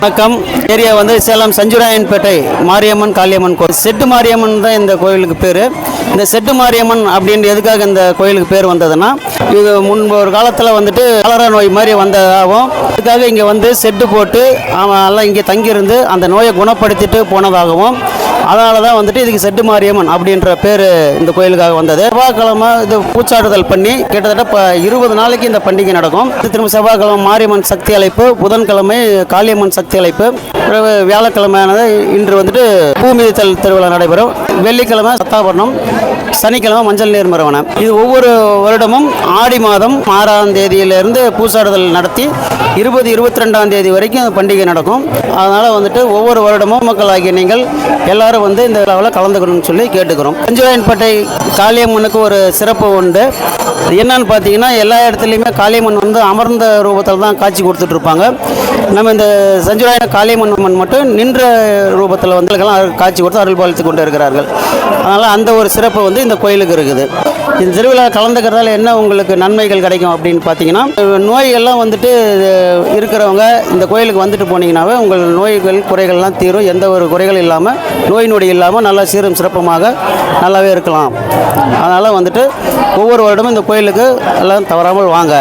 வணக்கம். ஏரியா வந்து சேலம் சஞ்சுராயன்பேட்டை மாரியம்மன் காளியம்மன் கோயில். செட்டு மாரியம்மன் தான் இந்த கோயிலுக்கு பேர். இந்த செட்டு மாரியம்மன் அப்படின்ற எதுக்காக இந்த கோயிலுக்கு பேர் வந்ததுன்னா, இது முன்பு ஒரு காலத்தில் வந்துட்டு காலரா நோய் மாதிரி வந்ததாகவும், அதுக்காக இங்கே வந்து செட்டு போட்டு எல்லாம் இங்கே தங்கியிருந்து அந்த நோயை குணப்படுத்திட்டு போனதாகவும், அதனால தான் வந்துட்டு இதுக்கு செட்டு மாரியம்மன் அப்படின்ற பேர் இந்த கோயிலுக்காக வந்தது. செவ்வாய்க்கிழமை இது பூச்சாடுதல் பண்ணி கிட்டத்தட்ட 20 நாளைக்கு இந்த பண்டிகை நடக்கும். திரும்ப செவ்வாய்க்கிழமை மாரியம்மன் சக்தி அழைப்பு, புதன்கிழமை காளியம்மன் சக்தி அழைப்பு, வியாழக்கிழமையானது இன்று வந்துட்டு பூமிதித்தல் திருவிழா நடைபெறும். வெள்ளிக்கிழமை சத்தாபரணம், சனிக்கிழமை மஞ்சள் நீர் மறுவனம். இது ஒவ்வொரு வருடமும் ஆடி மாதம் 6ஆம் தேதியிலிருந்து பூசாடுதல் நடத்தி 22ஆம் தேதி வரைக்கும் பண்டிகை நடக்கும். அதனால் வந்துட்டு ஒவ்வொரு வருடமும் மக்களாகிய நீங்கள் எல்லாரும் வந்து இந்த விழாவில் கலந்துக்கணும்னு சொல்லி கேட்டுக்கிறோம். சஞ்சுராயன்பேட்டை காளியம்மனுக்கு ஒரு சிறப்பு உண்டு. என்னன்னு பார்த்தீங்கன்னா, எல்லா இடத்துலையுமே காளியம்மன் வந்து அமர்ந்த ரூபத்தில் தான் காட்சி கொடுத்துட்ருப்பாங்க. நம்ம இந்த சஞ்சுராயன காளியம்மன் மட்டும் நின்ற ரூபத்தில் வந்து காட்சி கொடுத்து அருள் பாலித்து கொண்டு இருக்கிறார்கள். அதனால் அந்த ஒரு சிறப்பு வந்து இந்த கோயிலுக்கு இருக்குது. இந்த திருவிழா கலந்துக்கிறதால என்ன உங்களுக்கு நன்மைகள் கிடைக்கும் அப்படின்னு பார்த்தீங்கன்னா, நோய்கள்லாம் வந்துட்டு இருக்கிறவங்க இந்த கோயிலுக்கு வந்துட்டு போனீங்கன்னாவே உங்கள் நோய்கள் குறைகள்லாம் தீரும். எந்த ஒரு குறைகள் இல்லாமல், நோய் நொடி இல்லாமல் நல்லா சீரும் சிறப்புமாக நல்லாவே இருக்கலாம். அதனால் வந்துட்டு ஒவ்வொரு வருடமும் இந்த கோயிலுக்கு எல்லாம் தவறாமல் வாங்க.